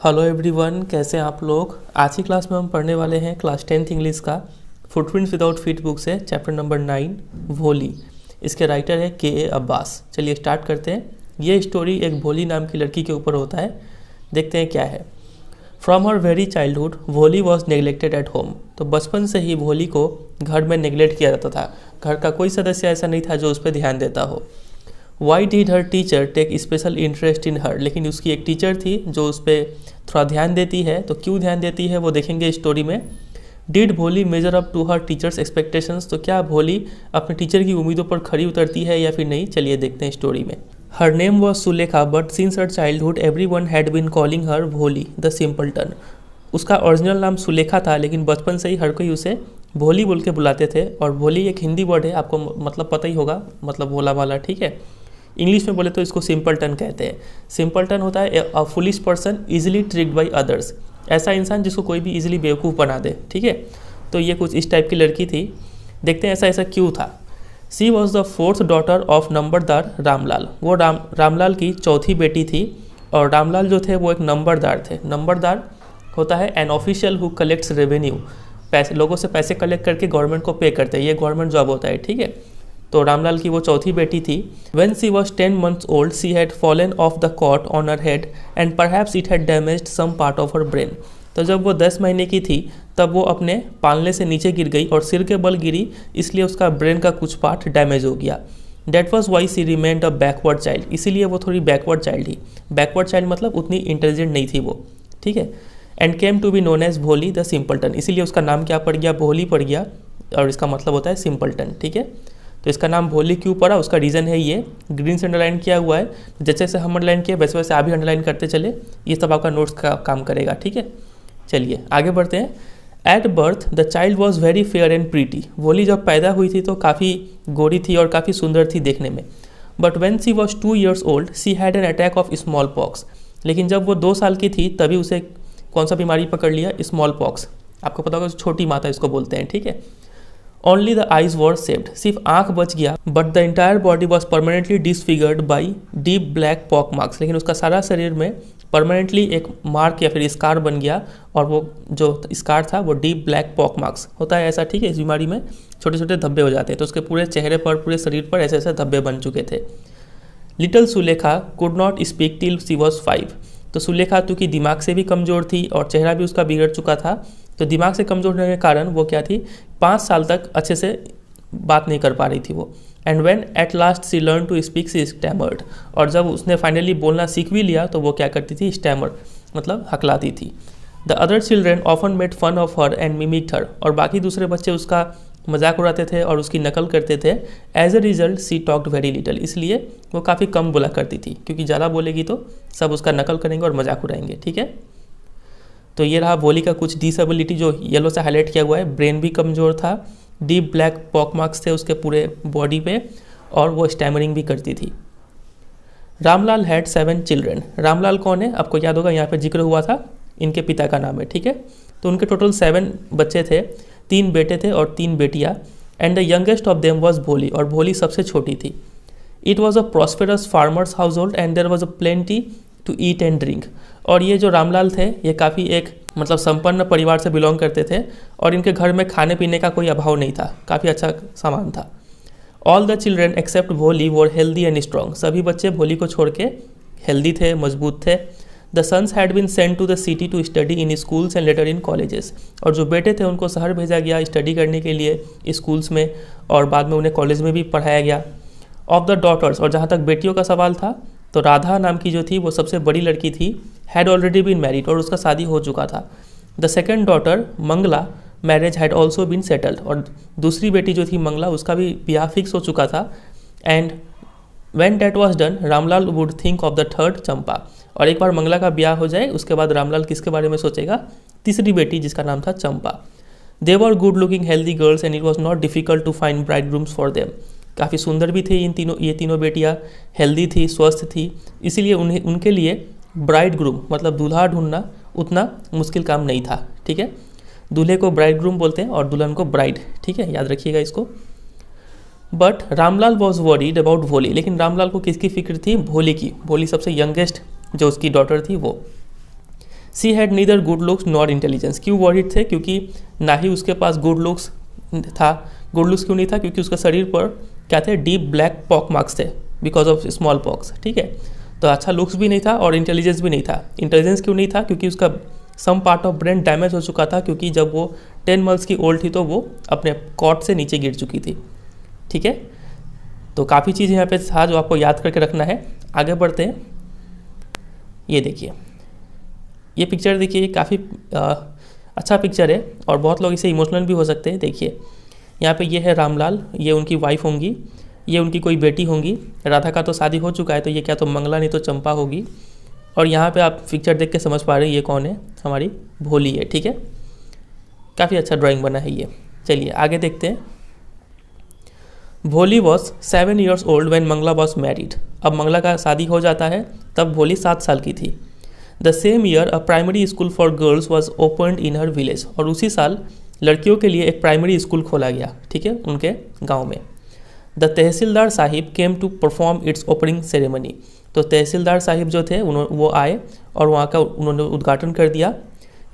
Hello everyone, कैसे हैं आप लोग। आज की क्लास में हम पढ़ने वाले हैं क्लास 10th इंग्लिश का फुटप्रिंट्स विदाउट फीट बुक से चैप्टर नंबर 9 भोली। इसके राइटर है के ए अब्बास। चलिए स्टार्ट करते हैं। ये स्टोरी एक भोली नाम की लड़की के ऊपर होता है। देखते हैं क्या है। फ्रॉम हर वेरी चाइल्डहुड भोली वॉज नेग्लेक्टेड एट होम। तो बचपन से ही भोली को घर में नेग्लेक्ट किया जाता था। घर का कोई सदस्य ऐसा नहीं था जो उस पर ध्यान देता हो। Why did her teacher take special interest in her. लेकिन उसकी एक टीचर थी जो उस पर थोड़ा ध्यान देती है। तो क्यों ध्यान देती है वो देखेंगे स्टोरी में। Did Bholi measure up to her teacher's expectations. तो क्या भोली अपने टीचर की उम्मीदों पर खरी उतरती है या फिर नहीं, चलिए देखते हैं स्टोरी में। Her name was Sulekha but since her childhood every one had been calling her Bholi the simpleton. उसका ओरिजिनल नाम सुलेखा था लेकिन बचपन से ही हर कोई उसे भोली बोल के बुलाते थे। और भोली एक हिंदी वर्ड है, आपको मतलब पता ही होगा, मतलब भोला वाला, ठीक है। इंग्लिश में बोले तो इसको सिंपलटन कहते हैं। सिंपलटन होता है a foolish person easily tricked by others. ऐसा इंसान जिसको कोई भी इजीली बेवकूफ़ बना दे, ठीक है। तो ये कुछ इस टाइप की लड़की थी। देखते हैं ऐसा ऐसा क्यों था। She was the fourth daughter of नंबरदार रामलाल। वो रामलाल की चौथी बेटी थी। और रामलाल जो थे वो एक नंबरदार थे। नंबरदार होता है an official who collects revenue. पैसे, लोगों से पैसे कलेक्ट करके गवर्नमेंट को पे करते हैं। ये गवर्नमेंट जॉब होता है, ठीक है। तो रामलाल की वो चौथी बेटी थी। When she was 10 months old, she had fallen off the cot on her head and perhaps it had damaged some part of her brain. तो जब वो 10 महीने की थी तब वो अपने पालने से नीचे गिर गई और सिर के बल गिरी, इसलिए उसका ब्रेन का कुछ पार्ट डैमेज हो गया। That was why she remained a backward child. इसीलिए वो थोड़ी बैकवर्ड चाइल्ड थी। बैकवर्ड चाइल्ड मतलब उतनी इंटेलिजेंट नहीं थी वो, ठीक है। And came to be known as Bholi the simpleton. इसीलिए उसका नाम क्या पड़ गया, भोली पड़ गया। और इसका मतलब होता है सिंपलटन, ठीक है। तो इसका नाम भोली क्यों पड़ा, उसका रीज़न है ये ग्रीन से अंडरलाइन किया हुआ है। जैसे जैसे हम अंडरलाइन किए वैसे वैसे आप भी अंडरलाइन करते चले। ये सब आपका नोट्स का काम करेगा, ठीक है। चलिए आगे बढ़ते हैं। At birth the child was very fair and pretty. भोली जब पैदा हुई थी तो काफ़ी गोरी थी और काफ़ी सुंदर थी देखने में। But when she was 2 years old she had an attack of smallpox. लेकिन जब वो 2 साल की थी तभी उसे कौन सा बीमारी पकड़ लिया, स्मॉल पॉक्स। आपको पता होगा छोटी माता इसको बोलते हैं, ठीक है। Only the eyes were saved. सिर्फ आंख बच गया। But the entire body was permanently disfigured by deep black pock marks. लेकिन उसका सारा शरीर में परमानेंटली एक मार्क या फिर स्कार बन गया। और वो जो स्कार था वो डीप ब्लैक पॉक मार्क्स होता है ऐसा, ठीक है। इस बीमारी में छोटे छोटे धब्बे हो जाते हैं। तो उसके पूरे चेहरे पर, पूरे शरीर पर ऐसे ऐसे धब्बे बन चुके थे। Little Sulekha could not speak till she was 5। तो सुलेखा क्योंकि दिमाग से भी कमज़ोर थी और चेहरा भी उसका बिगड़ चुका था, तो दिमाग से कमज़ोर होने के कारण वो क्या थी, 5 साल तक अच्छे से बात नहीं कर पा रही थी वो। And when at last she learn to speak she stammered. और जब उसने फाइनली बोलना सीख भी लिया तो वो क्या करती थी, स्टैमर मतलब हकलाती थी। The other children often made fun of her and mimicked her. और बाकी दूसरे बच्चे उसका मजाक उड़ाते थे और उसकी नकल करते थे। As a result she talked very little. इसलिए वो काफ़ी कम बोला करती थी, क्योंकि ज़्यादा बोलेगी तो सब उसका नकल करेंगे और मजाक उड़ाएंगे, ठीक है। तो ये रहा भोली का कुछ डिसेबिलिटी जो येलो से हाईलाइट किया हुआ है। ब्रेन भी कमज़ोर था, डीप ब्लैक पॉक मार्क्स थे उसके पूरे बॉडी पे, और वो स्टैमरिंग भी करती थी। Ramlal had 7 children. रामलाल कौन है, आपको याद होगा, यहाँ पे जिक्र हुआ था, इनके पिता का नाम है, ठीक है। तो उनके टोटल 7 बच्चे थे, 3 बेटे थे और 3 बेटियाँ। And the youngest of them was Bholi. और भोली सबसे छोटी थी। It was a prosperous farmer's household and there was a plenty to eat and drink. और ये जो रामलाल थे ये काफ़ी एक मतलब संपन्न परिवार से बिलोंग करते थे और इनके घर में खाने पीने का कोई अभाव नहीं था, काफ़ी अच्छा सामान था। ऑल द चिल्ड्रेन एक्सेप्ट भोली वर हेल्दी एंड स्ट्रॉन्ग। सभी बच्चे भोली को छोड़ के हेल्दी थे, मजबूत थे। The sons had been sent to the city to study in schools and later in colleges. और जो बेटे थे उनको शहर भेजा गया स्टडी करने के लिए स्कूल्स में, और बाद में उन्हें कॉलेज में भी पढ़ाया गया। ऑफ द डॉटर्स, और जहाँ तक बेटियों का सवाल था तो राधा नाम की जो थी वो सबसे बड़ी लड़की थी, हैड ऑलरेडी बीन मैरिड, और उसका शादी हो चुका था। The second daughter Mangala marriage had also been settled. और दूसरी बेटी जो थी मंगला, उसका भी ब्याह फिक्स हो चुका था। And when that was done Ramlal would think of the third Champa. और एक बार मंगला का ब्याह हो जाए उसके बाद रामलाल किसके बारे में सोचेगा, तीसरी बेटी जिसका नाम था Champa. They were good looking healthy girls and it was not difficult to find bride grooms for them. काफ़ी सुंदर भी थे ये तीनों बेटियाँ, हेल्दी थी, स्वस्थ थी, इसीलिए उनके लिए ब्राइड ग्रूम मतलब दूल्हा ढूंढना उतना मुश्किल काम नहीं था, ठीक है। दूल्हे को ब्राइड ग्रूम बोलते हैं और दुल्हन को ब्राइड, ठीक है, याद रखिएगा इसको। But Ramlal was worried about भोली। लेकिन रामलाल को किसकी फिक्र थी, भोली की। भोली सबसे यंगेस्ट जो उसकी डॉटर थी वो। She had neither good looks nor intelligence. क्यों वॉरिड थे? क्योंकि ना ही उसके पास गुड लुक्स था। गुड लुक्स क्यों नहीं था? क्योंकि उसका शरीर पर क्या थे? डीप ब्लैक पॉक मार्क्स थे बिकॉज ऑफ स्मॉल पॉक्स। ठीक है, तो अच्छा लुक्स भी नहीं था और इंटेलिजेंस भी नहीं था। इंटेलिजेंस क्यों नहीं था? क्योंकि उसका some part of brain damage हो चुका था, क्योंकि जब वो 10 मंथ्स की ओल्ड थी तो वो अपने कॉट से नीचे गिर चुकी थी। ठीक है, तो काफ़ी चीज़ यहाँ पे था जो आपको याद करके रखना है। आगे बढ़ते हैं। ये देखिए, ये पिक्चर देखिए, काफ़ी अच्छा पिक्चर है और बहुत लोग इसे इमोशनल भी हो सकते हैं। देखिए यहाँ पे ये है रामलाल, ये उनकी वाइफ होंगी, ये उनकी कोई बेटी होंगी। राधा का तो शादी हो चुका है, तो ये क्या तो मंगला नहीं तो चंपा होगी। और यहाँ पे आप पिक्चर देख के समझ पा रहे हैं ये कौन है? हमारी भोली है। ठीक है, काफ़ी अच्छा ड्राइंग बना है ये। चलिए आगे देखते हैं। Bholi was 7 years old when Mangala was married. अब मंगला का शादी हो जाता है, तब भोली 7 साल की थी। The same year a primary school for girls was opened in her village. और उसी साल लड़कियों के लिए एक प्राइमरी स्कूल खोला गया। ठीक है, उनके गांव में। The tehsildar sahib came to perform its opening ceremony. तो तहसीलदार साहिब जो थे वो आए और वहाँ का उन्होंने उद्घाटन कर दिया।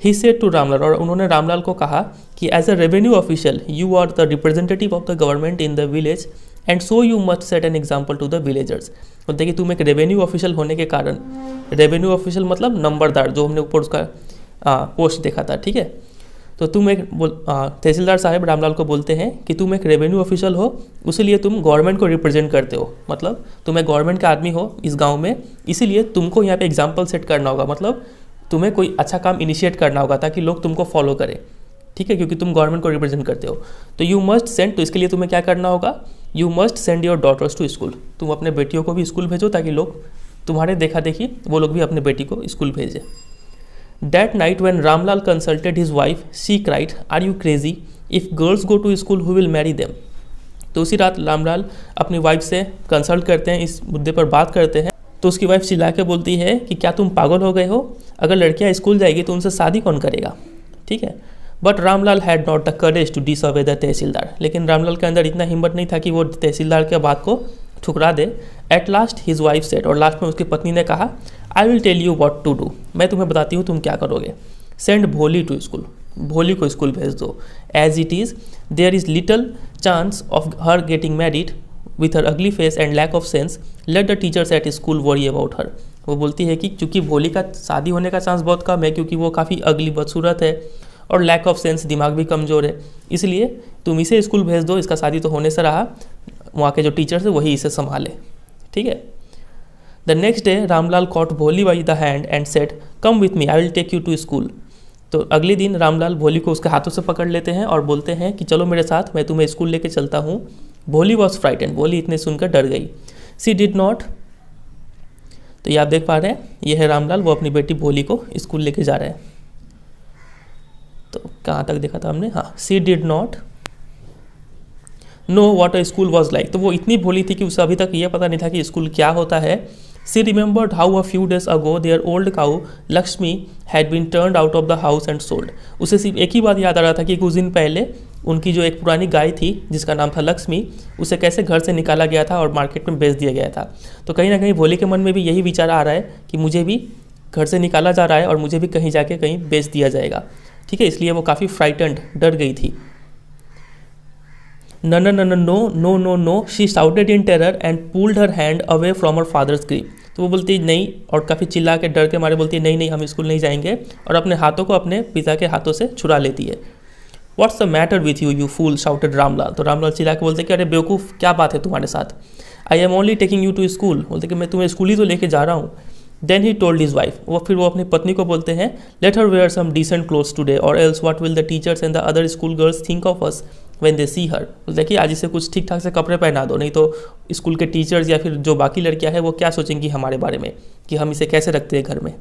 ही सेड टू रामलाल, और उन्होंने रामलाल को कहा कि as a revenue official you are the representative of the government in the village and so you must set an example to the villagers. तो देखिए, तुम एक रेवेन्यू ऑफिशियल होने के कारण, रेवेन्यू ऑफिशियल मतलब नंबरदार, जो हमने ऊपर उसका पोस्ट देखा था। ठीक है, तो तुम एक तहसीलदार साहब रामलाल को बोलते हैं कि तुम एक रेवेन्यू ऑफिशियल हो, उसीलिए तुम गवर्नमेंट को रिप्रेजेंट करते हो, मतलब तुम एक गवर्नमेंट का आदमी हो इस गांव में, इसीलिए तुमको यहाँ पे एग्जाम्पल सेट करना होगा, मतलब तुम्हें कोई अच्छा काम इनिशिएट करना होगा ताकि लोग तुमको फॉलो करें। ठीक है, क्योंकि तुम गवर्नमेंट को रिप्रेजेंट करते हो। तो यू मस्ट सेंड, तो इसके लिए तुम्हें क्या करना होगा? You must send your daughters to school. तुम अपने बेटियों को भी स्कूल भेजो ताकि लोग तुम्हारे देखा देखी वो लोग भी अपने बेटी को स्कूल भेजें। That night when Ramlal consulted his wife, she cried, "Are you crazy? If girls go to school, who will marry them?" तो उसी रात रामलाल अपनी वाइफ से कंसल्ट करते हैं, इस मुद्दे पर बात करते हैं। तो उसकी वाइफ चिल्ला के बोलती है कि क्या तुम पागल हो गए हो? अगर लड़कियां स्कूल जाएगी तो उनसे शादी कौन करेगा? ठीक है, but Ramlal had not the courage to disobey the tehsildar. लेकिन रामलाल के अंदर इतना हिम्मत नहीं था कि वो तहसीलदार के बात को ठुकरा दे। At last his wife said, और लास्ट में उसकी पत्नी ने कहा, I will tell you what to do. मैं तुम्हें बताती हूँ तुम क्या करोगे। सेंड भोली टू स्कूल, भोली को स्कूल भेज दो। As it is there is little chance of her getting married with her ugly face and lack of sense, let the teachers at school worry about her. वो बोलती है कि चूँकि भोली का शादी होने का चांस बहुत कम है, क्योंकि वो काफ़ी अगली बदसूरत है और लैक ऑफ सेंस, दिमाग भी कमज़ोर है, इसलिए तुम इसे स्कूल भेज दो, इसका शादी तो होने से रहा, वहाँ के जो टीचर्स है वही इसे संभाले। ठीक है। The next day Ramlal caught Bholi by the hand and said, come with me, I will take you to school. तो अगले दिन रामलाल भोली को उसके हाथों से पकड़ लेते हैं और बोलते हैं कि चलो मेरे साथ, मैं तुम्हें स्कूल लेके चलता हूँ। भोली वॉज फ्राइटेंड, भोली इतने सुनकर डर गई। सी डिड नॉट, तो ये आप देख पा रहे हैं, ये है रामलाल, वो अपनी बेटी भोली को स्कूल लेके जा रहे हैं। तो कहाँ तक देखा था हमने? हाँ, she did not know what a school was like. तो वो इतनी भोली थी कि उसे अभी तक ये पता नहीं था कि स्कूल क्या होता है। She remembered how a few days ago their old cow Lakshmi had been turned out of the house and sold. उसे सिर्फ एक ही बात याद आ रहा था कि कुछ दिन पहले उनकी जो एक पुरानी गाय थी जिसका नाम था लक्ष्मी, उसे कैसे घर से निकाला गया था और मार्केट में बेच दिया गया था। तो कहीं ना कहीं भोली के मन में भी यही विचार आ रहा है कि मुझे भी घर से निकाला जा रहा है और मुझे भी कहीं जाके कहीं बेच दिया जाएगा। ठीक है, इसलिए वो काफ़ी फ्राइटेंड, डर गई थी। No, no, no, no, no, no, no, no, she shouted in terror and pulled her hand away from her father's grip. तो वो बोलती नहीं, और काफ़ी चिल्ला के डर के मारे बोलती है नहीं नहीं, हम स्कूल नहीं जाएंगे, और अपने हाथों को अपने पिता के हाथों से छुड़ा लेती है। What's the matter with you, you fool? shouted Ramlal. तो रामलाल चिल्ला के बोलते कि अरे बेवकूफ़, क्या बात है तुम्हारे साथ? I am only taking you to school। बोलते कि मैं तुम्हें स्कूल ही तो लेके जा रहा हूँ। Then he told his wife, फिर वो अपनी पत्नी को बोलते हैं, let her wear some decent clothes today or else what will the teachers and the other school girls think of us when they see her। देखिए आज इसे कुछ ठीक ठाक से कपड़े पहना दो, नहीं तो स्कूल के टीचर्स या फिर जो बाकी लड़कियां हैं वो क्या सोचेंगी हमारे बारे में कि हम इसे कैसे रखते हैं घर में।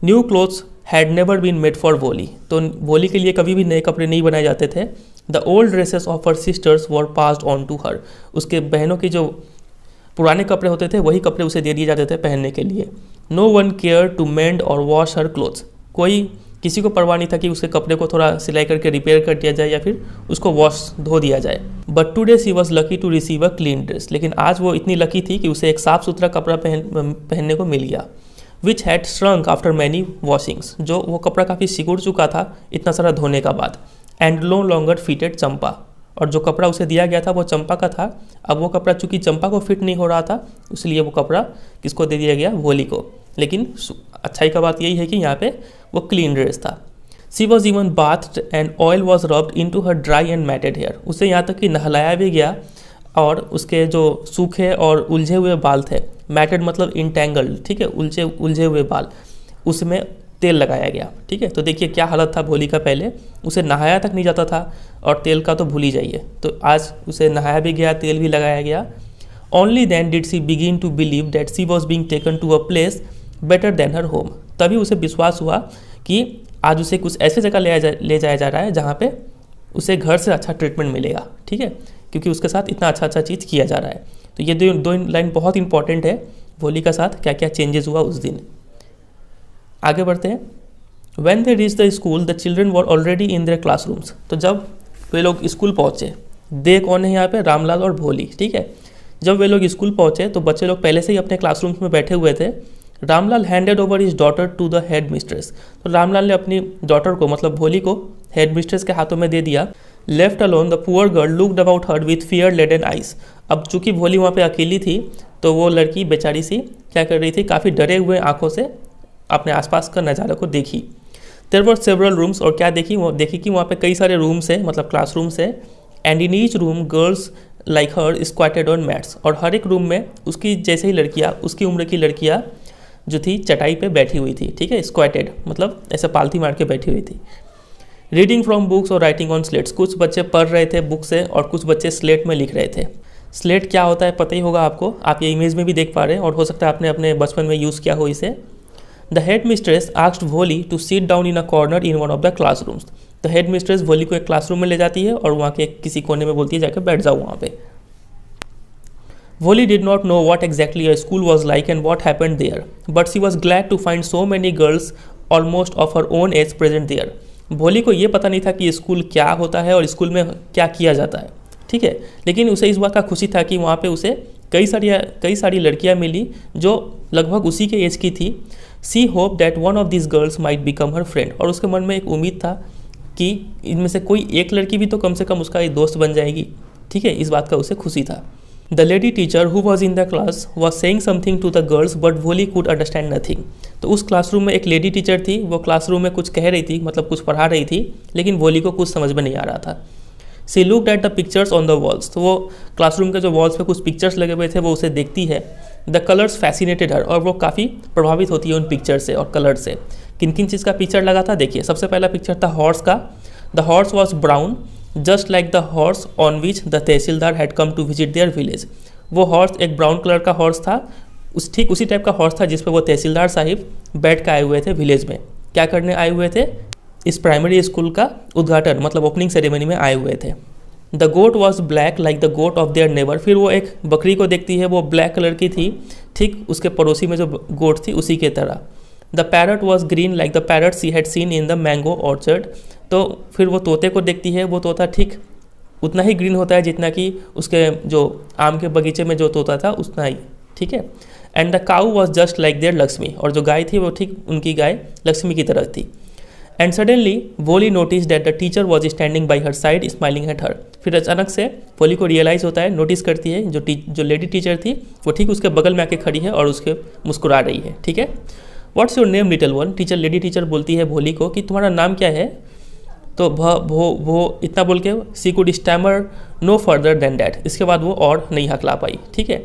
New clothes had never been made for Bholi. तो भोली के लिए कभी भी नए कपड़े नहीं बनाए जाते थे। The old dresses of her sisters were passed on to her. उसके बहनों के जो पुराने कपड़े होते थे वही कपड़े उसे दे दिए जाते थे पहनने के लिए। No one care to mend or wash her clothes. किसी को परवाह नहीं था कि उसके कपड़े को थोड़ा सिलाई करके रिपेयर कर दिया जाए या फिर उसको वॉश धो दिया जाए। But today she was lucky to receive a clean dress. लेकिन आज वो इतनी लकी थी कि उसे एक साफ़ सुथरा कपड़ा पहनने को मिल गया। Which had shrunk after many washings, जो वो कपड़ा काफ़ी सिकुड़ चुका था इतना सारा धोने का बाद, एंड नो लॉन्गर फिटेड चंपा, और जो कपड़ा उसे दिया गया था वो चंपा का था। अब वो कपड़ा चूंकि चंपा को फिट नहीं हो रहा था, इसलिए वो कपड़ा किसको दे दिया गया, वोली को। लेकिन अच्छाई का बात यही है कि यहाँ पे वो क्लीन ड्रेस था। She was even bathed and oil was rubbed in to her dry and matted hair, उसे यहाँ तक कि नहलाया भी गया और उसके जो सूखे और उलझे हुए बाल थे, मैटेड मतलब इंटेंगल्ड, ठीक है, उलझे हुए बाल, उसमें तेल लगाया गया। ठीक है, तो देखिए क्या हालत था भोली का। पहले उसे नहाया तक नहीं जाता था और तेल का तो भूल ही जाइए, तो आज उसे नहाया भी गया, तेल भी लगाया गया। Only then did she begin to believe that she was being taken to a place better than her home, तभी उसे विश्वास हुआ कि आज उसे कुछ ऐसे जगह ले जाया जा रहा है जहाँ पे उसे घर से अच्छा ट्रीटमेंट मिलेगा। ठीक है, क्योंकि उसके साथ इतना अच्छा चीज़ किया जा रहा है। तो ये दो लाइन बहुत इंपॉर्टेंट है, भोली का साथ क्या क्या चेंजेस हुआ उस दिन। आगे बढ़ते हैं। When they reached the school, the children were already in their classrooms. तो जब वे लोग स्कूल पहुँचे, दे कौन है यहाँ पे, रामलाल और भोली। ठीक है, जब वे लोग स्कूल पहुँचे तो बच्चे लोग पहले से ही अपने क्लासरूम्स में बैठे हुए थे। Ramlal handed over his daughter to the headmistress, तो रामलाल ने अपनी डॉटर को मतलब भोली को हेड मिस्ट्रेस के हाथों में दे दिया। Left alone the poor girl looked about her with fear laden eyes, अब चूंकि भोली वहाँ पे अकेली थी तो वो लड़की बेचारी सी क्या कर रही थी, काफ़ी डरे हुए आंखों से अपने आसपास का नज़ारा को देखी। देयर वर सेवरल रूम्स, और क्या देखी, वो देखी कि वहाँ पे कई सारे रूम्स है, मतलब क्लासरूम्स है। And in each room girls like her squatted on mats, और हर एक रूम में उसकी जैसे ही लड़कियाँ, उसकी उम्र की लड़कियाँ जो थी चटाई पे बैठी हुई थी। ठीक है, स्क्वाटेड मतलब ऐसे पालथी मार के बैठी हुई थी। रीडिंग फ्रॉम बुक्स और राइटिंग ऑन स्लेट्स, कुछ बच्चे पढ़ रहे थे बुक से और कुछ बच्चे स्लेट में लिख रहे थे। स्लेट क्या होता है पता ही होगा आपको, आप ये इमेज में भी देख पा रहे हैं और हो सकता है आपने अपने बचपन में यूज़ किया हो इसे। The headmistress asked Bholi to sit down in a corner in one of the classrooms, तो हेड मिस्ट्रेस भोली को एक क्लासरूम में ले जाती है और वहाँ के किसी कोने में बोलती है जाकर बैठ जाओ वहाँ पे। Voli did not know what exactly a school was like and what happened there, but she was glad to find so many girls almost of her own age present there. भोली को ये पता नहीं था कि स्कूल क्या होता है और स्कूल में क्या किया जाता है। ठीक है, लेकिन उसे इस बात का खुशी था कि वहाँ पे उसे कई सारी लड़कियाँ मिली जो लगभग उसी के एज की थी। She hope that one of this girls might become her friend, और उसके मन में एक उम्मीद था कि इनमें से कोई एक लड़की भी तो कम से कम उसका एक दोस्त बन जाएगी। ठीक है, इस बात का उसे खुशी था। The lady teacher who was in the class was saying something to the girls but Bholi could understand nothing, तो उस क्लासरूम में एक लेडी टीचर थी, वो क्लासरूम में कुछ कह रही थी, मतलब कुछ पढ़ा रही थी, लेकिन भोली को कुछ समझ में नहीं आ रहा था। She looked at the pictures on the walls, तो वो क्लासरूम के जो वॉल्स पे कुछ पिक्चर्स लगे हुए थे वो उसे देखती है। द कलर्स फैसिनेटेड हर, और वो काफ़ी प्रभावित होती है उन पिक्चर से और कलर से। किन किन चीज़ का पिक्चर लगा था देखिए, सबसे पहला पिक्चर था हॉर्स का। The horse was brown just like the horse on which the tehsildar had come to visit their village, वो हॉर्स एक ब्राउन कलर का हॉर्स था, ठीक उसी टाइप का हॉर्स था जिस पे वो तहसीलदार साहिब बैठ के आए हुए थे विलेज में। क्या करने आए हुए थे, इस प्राइमरी स्कूल का उद्घाटन मतलब ओपनिंग सेरेमनी में आए हुए थे। The goat was black like the goat of their neighbour, फिर वो एक बकरी को देखती है, वो ब्लैक कलर की थी, ठीक उसके पड़ोसी में जो गोट थी उसी के तरह। The parrot was green like the parrot she had seen in the mango orchard, तो फिर वो तोते को देखती है, वो तोता ठीक उतना ही ग्रीन होता है जितना कि उसके जो आम के बगीचे में जो तोता था उतना ही। ठीक है, and the cow was just like their Lakshmi, और जो गाय थी वो ठीक उनकी गाय लक्ष्मी की तरह थी। एंड सडनली वोली notice that the teacher was standing by her side smiling at her, फिर अचानक से वोली को रियलाइज़ होता है, नोटिस करती है जो लेडी टीचर थी वो ठीक उसके बगल में आके खड़ी है और उसके मुस्कुरा रही है। ठीक है, what's your name little one, lady teacher बोलती है भोली को कि तुम्हारा नाम क्या है, तो वो इतना बोल के she could stammer no further than that, इसके बाद वो और नहीं हकला पाई। ठीक है,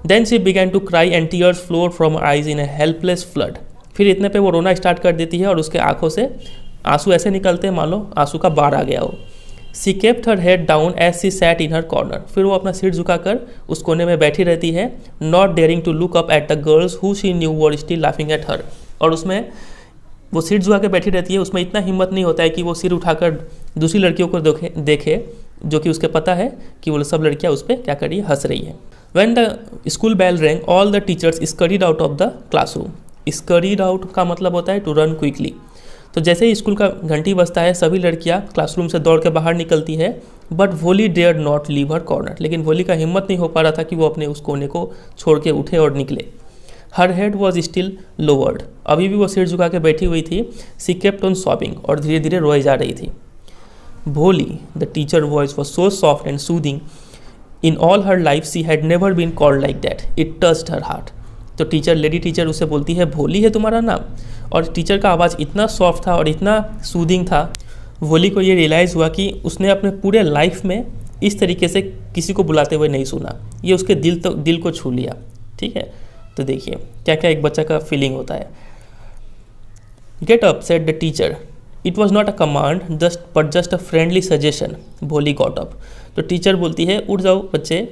then she began to cry and tears flow from eyes in a helpless flood, फिर इतने पे वो रोना स्टार्ट कर देती है और उसके आंखों से आंसू ऐसे निकलते हैं मान लो आंसू का बाढ़ आ गया हो। She kept her head down as she sat in her corner, फिर वो अपना सिर झुकाकर उस कोने में बैठी रहती है। Not daring to look up at the girls who she knew were still laughing at her, और उसमें वो सिर झुका के बैठी रहती है, उसमें इतना हिम्मत नहीं होता है कि वो सिर उठाकर दूसरी लड़कियों को देखे जो कि उसके पता है कि वो सब लड़कियां उस पर क्या कर रही है, हंस रही है। When the school bell rang all the teachers scurried out of the classroom, scurried out का मतलब होता है टू रन क्विकली, तो जैसे ही स्कूल का घंटी बजता है सभी लड़कियां क्लासरूम से दौड़ के बाहर निकलती है। But Bholi dare not leave her corner, लेकिन वोली का हिम्मत नहीं हो पा रहा था कि वो अपने उस कोने को छोड़ के उठे और निकले। हर हेड वॉज स्टिल लोवर्ड, अभी भी वो सिर झुका के बैठी हुई थी। सी केप्ट ऑन सॉबिंग, और धीरे धीरे रोए जा रही थी। Bholi, the teacher voice was so soft and soothing, in all her life she had never been called like that, it touched her heart. तो टीचर, लेडी टीचर उसे बोलती है भोली है तुम्हारा नाम, और टीचर का आवाज़ इतना सॉफ्ट था और इतना सूदिंग था। भोली को ये रियलाइज़ हुआ कि उसने अपने पूरे लाइफ में इस तरीके से किसी को बुलाते हुए नहीं सुना। ये उसके दिल को छू लिया। ठीक है, तो देखिए क्या क्या एक बच्चा का फीलिंग होता है। Get up said the teacher, it was not a command just a friendly suggestion. भोली गॉट अप। तो टीचर बोलती है उठ जाओ बच्चे,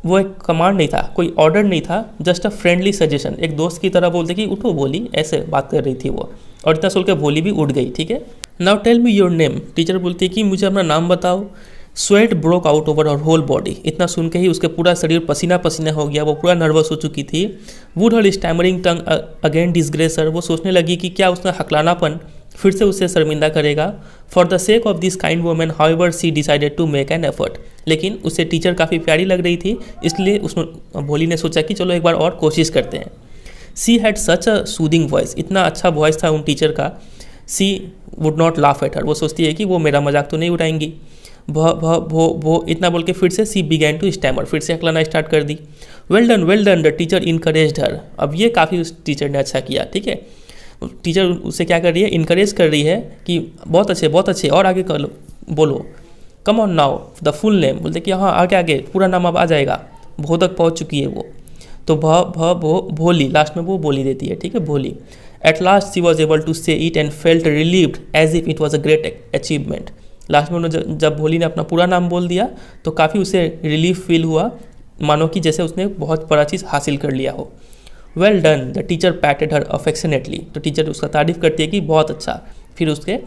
वो एक कमांड नहीं था, कोई ऑर्डर नहीं था, जस्ट अ फ्रेंडली सजेशन। एक दोस्त की तरह बोलते कि उठो भोली, ऐसे बात कर रही थी वो, और इतना सुन के भोली भी उठ गई। ठीक है, now tell me your name. Teacher बोलती है कि मुझे अपना नाम बताओ। Sweat broke out over her whole body, इतना सुन के ही उसके पूरा शरीर पसीना पसीना हो गया, वो पूरा नर्वस हो चुकी थी। Would her stammering tongue again disgrace her, वो सोचने लगी कि क्या उसका हकलानापन फिर से उसे शर्मिंदा करेगा। For the sake of this kind woman however she decided to make an effort, लेकिन उसे टीचर काफ़ी प्यारी लग रही थी, इसलिए उसने भोली ने सोचा कि चलो एक बार और कोशिश करते हैं। She had such a soothing voice, इतना अच्छा वॉइस था उन टीचर का। She would not laugh at her, वो सोचती है कि वो मेरा मजाक तो नहीं उड़ाएंगी। भो इतना बोल के फिर से सी बिगैन टू स्टैमर, फिर से हकलाना स्टार्ट कर दी। Well done the teacher encouraged her. अब ये काफ़ी उस टीचर ने अच्छा किया। ठीक है, टीचर उसे क्या कर रही है, इनकरेज कर रही है कि बहुत अच्छे और आगे कर लो, बोलो। Come on now the full name, बोलते कि हाँ आगे पूरा नाम अब आ जाएगा। भो तक पहुँच चुकी है वो, तो भोली, लास्ट में वो बोली देती है। ठीक है, Bholi. At last she was able to say it and felt relieved as if it was a great achievement. Last में उन्होंने जब भोली ने अपना पूरा नाम बोल दिया तो काफ़ी उसे रिलीफ फील हुआ, मानो कि जैसे उसने बहुत बड़ा चीज़ हासिल कर लिया हो। Well done the teacher पैटेड her affectionately, तो टीचर उसका तारीफ करती है कि बहुत अच्छा, फिर उसके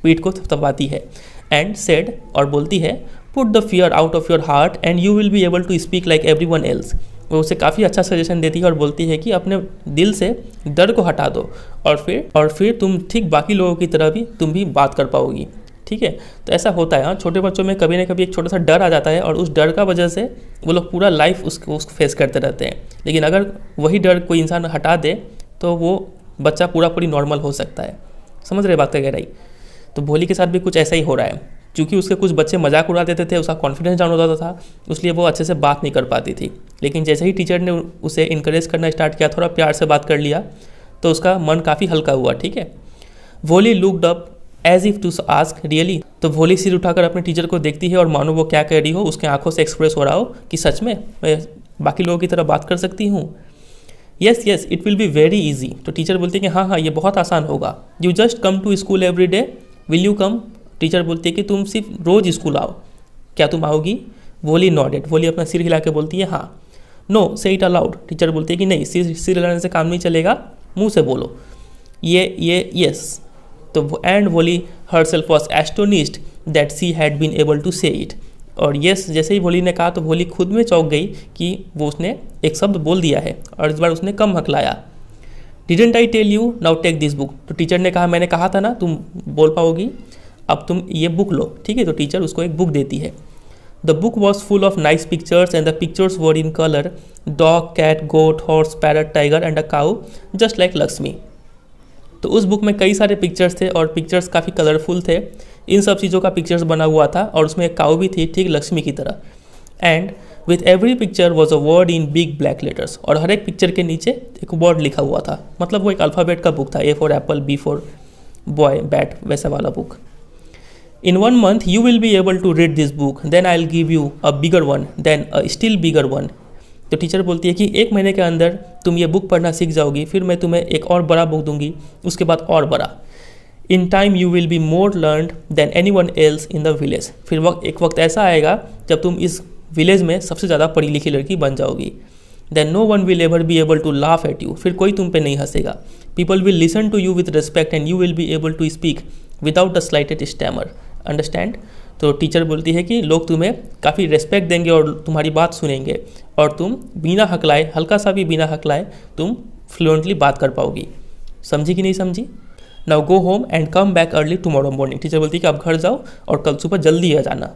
पीठ को थपथपाती है। एंड सेड, और बोलती है, put the fear out of your heart and you will be able to speak like everyone else. वो उसे काफ़ी अच्छा सजेशन देती है और बोलती है कि अपने दिल से डर को हटा दो, और फिर तुम ठीक बाकी लोगों की तरह भी तुम भी बात कर पाओगी। ठीक है, तो ऐसा होता है। हाँ, छोटे बच्चों में कभी ना कभी एक छोटा सा डर आ जाता है, और उस डर का वजह से वो लोग पूरा लाइफ उसको फेस करते रहते हैं। लेकिन अगर वही डर कोई इंसान हटा दे तो वो बच्चा पूरी नॉर्मल हो सकता है। समझ रहे बात का गहराई? तो भोली के साथ भी कुछ ऐसा ही हो रहा है। क्योंकि उसके कुछ बच्चे मजाक उड़ा देते थे, उसका कॉन्फिडेंस डाउन हो जाता था, इसलिए वो अच्छे से बात नहीं कर पाती थी। लेकिन जैसे ही टीचर ने उसे इनकरेज करना स्टार्ट किया, थोड़ा प्यार से बात कर लिया, तो उसका मन काफ़ी हल्का हुआ। ठीक है, Bholi looked up as if to ask really, तो भोली सिर उठाकर अपने टीचर को देखती है और मानो वो क्या कह रही हो, उसके आंखों से एक्सप्रेस हो रहा हो कि सच में मैं बाकी लोगों की तरह बात कर सकती हूँ। Yes it will be very easy. तो टीचर बोलती है कि हाँ ये बहुत आसान होगा। You just come to school every day, will you come? Teacher बोलती है कि तुम सिर्फ रोज़ स्कूल आओ, क्या तुम आओगी? भोली नॉडेड, भोली अपना सिर हिला के बोलती है हाँ। नो से इट अलाउड, टीचर बोलती है कि नहीं, सिर हिलाने से काम नहीं चलेगा, मुंह से बोलो ये यस। तो and Bholi herself was astonished that she had been able to say it, और यस जैसे ही भोली ने कहा तो भोली खुद में चौंक गई कि वो उसने एक शब्द बोल दिया है, और इस बार उसने कम हकलाया। Didn't I tell you, now take this book. तो टीचर ने कहा मैंने कहा था ना तुम बोल पाओगी, अब तुम ये बुक लो। ठीक है, तो टीचर उसको एक बुक देती है। The book was full of nice pictures and the pictures were in colour, dog, cat, goat, horse, parrot, tiger and a cow just like Lakshmi. तो उस बुक में कई सारे पिक्चर्स थे और पिक्चर्स काफ़ी कलरफुल थे। इन सब चीज़ों का पिक्चर्स बना हुआ था और उसमें एक काऊ भी थी, ठीक लक्ष्मी की तरह। And with every picture was a word in big black letters, और हर एक पिक्चर के नीचे एक वर्ड लिखा हुआ था। मतलब वो एक अल्फ़ाबेट का बुक था, A for apple, B for boy, bat, वैसा वाला book. In 1 month you will be able to read this book, then I'll give you a bigger one, then a still bigger one. तो teacher बोलती है कि 1 महीने के अंदर तुम ये बुक पढ़ना सीख जाओगी, फिर मैं तुम्हें एक और बड़ा बुक दूंगी, उसके बाद और बड़ा। In time you will be more learned than anyone else in the village. फिर एक वक्त ऐसा आएगा जब तुम इस विलेज में सबसे ज़्यादा पढ़ी लिखी लड़की बन जाओगी। Then no one will ever be able to laugh at you. फिर कोई तुम पे नहीं हंसेगा। People will listen to you with respect and you will be able to speak without a slightest stammer. Understand? तो टीचर बोलती है कि लोग तुम्हें काफ़ी रेस्पेक्ट देंगे और तुम्हारी बात सुनेंगे, और तुम बिना हकलाए, हल्का सा भी बिना हकलाए तुम फ्लुएंटली बात कर पाओगी। समझी कि नहीं समझी? Now go home and come back early tomorrow morning. Teacher बोलती है कि आप घर जाओ और कल सुबह जल्दी आ जाना।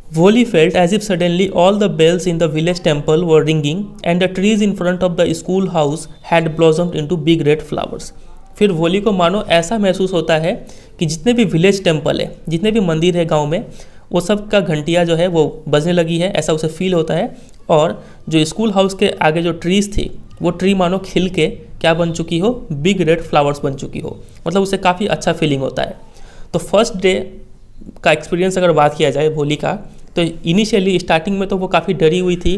Voli felt as if suddenly all the bells in the village temple were ringing and the trees in front of the school house had blossomed into big red flowers. फिर वोली को मानो ऐसा महसूस होता है कि जितने भी विलेज टेम्पल है, जितने भी मंदिर है गांव में, वो सब का घंटियाँ जो है वो बजने लगी है, ऐसा उसे फील होता है। और जो स्कूल हाउस के आगे जो ट्रीज़ थी वो ट्री मानो खिल के क्या बन चुकी हो, बिग रेड फ्लावर्स बन चुकी हो। मतलब उसे काफ़ी अच्छा फीलिंग होता है। तो फर्स्ट डे का एक्सपीरियंस अगर बात किया जाए वोली का, तो इनिशियली स्टार्टिंग में तो वो काफ़ी डरी हुई थी,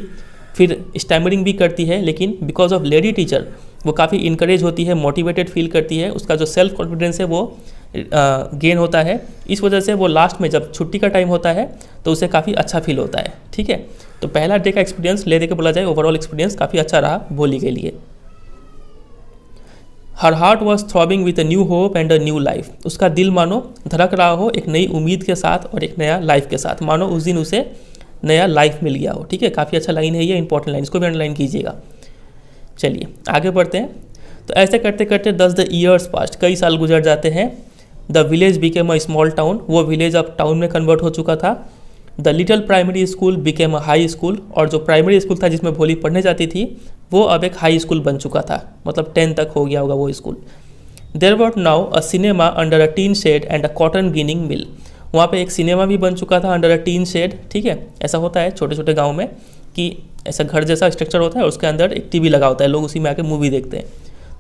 फिर स्टैमरिंग भी करती है, लेकिन बिकॉज ऑफ लेडी टीचर वो काफ़ी इंकरेज होती है, मोटिवेटेड फील करती है, उसका जो सेल्फ कॉन्फिडेंस है वो गेन होता है। इस वजह से वो लास्ट में जब छुट्टी का टाइम होता है तो उसे काफ़ी अच्छा फील होता है। ठीक है, तो पहला डे का एक्सपीरियंस ले दे के बोला जाए, ओवरऑल एक्सपीरियंस काफ़ी अच्छा रहा वोली के लिए। Her heart was throbbing with a new hope and a new life. उसका दिल मानो धड़क रहा हो एक नई उम्मीद के साथ और एक नया लाइफ के साथ, मानो उस दिन उसे नया लाइफ मिल गया हो। ठीक है, काफ़ी अच्छा लाइन है ये, इंपॉर्टेंट लाइन, इसको भी अंडरलाइन कीजिएगा। चलिए आगे बढ़ते हैं। तो ऐसे करते करते 10 द ईयर्स पास्ट, कई साल गुजर जाते हैं। The village became a small town, वो विलेज अब टाउन में कन्वर्ट हो चुका था। The little primary school became a high school, और जो प्राइमरी स्कूल था जिसमें भोली पढ़ने जाती थी वो अब एक हाई स्कूल बन चुका था, मतलब 10 तक हो गया होगा वो school. There were now a cinema under a tin shed and a cotton ginning mill, वहाँ पे एक सिनेमा भी बन चुका था अंडर अ टीन शेड। ठीक है, ऐसा होता है छोटे छोटे गाँव में कि ऐसा घर जैसा स्ट्रक्चर होता है और उसके अंदर एक टीवी लगा होता है, लोग उसी में आके मूवी देखते हैं,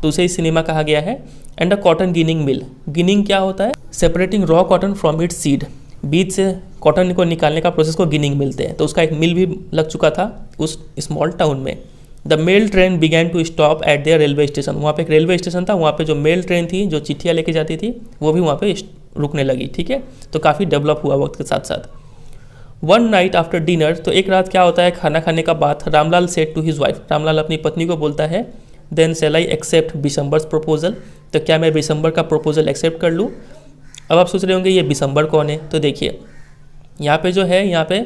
तो उसे ही सिनेमा कहा गया है। And a cotton ginning mill, ginning क्या होता है, separating raw cotton from its seed, बीज से कॉटन को निकालने का प्रोसेस को गिनिंग मिलते हैं, तो उसका एक मिल भी लग चुका था उस स्मॉल टाउन में। The mail train began to stop at their railway station, वहाँ पे एक रेलवे स्टेशन था, वहाँ पे जो मेल ट्रेन थी जो चिट्ठियाँ लेके जाती थी वो भी वहाँ पे रुकने लगी। ठीक है, तो काफ़ी डेवलप हुआ वक्त के साथ साथ। वन नाइट आफ्टर डिनर, तो एक रात क्या होता है, खाना खाने का बाद Ramlal said to his wife, Ramlal अपनी पत्नी को बोलता है, then shall I accept Bishambar's proposal, तो क्या मैं बिशंबर का प्रपोजल एक्सेप्ट कर लूँ। अब आप सोच रहे होंगे ये बिशंबर कौन है, तो देखिए यहाँ पे जो है, यहाँ पे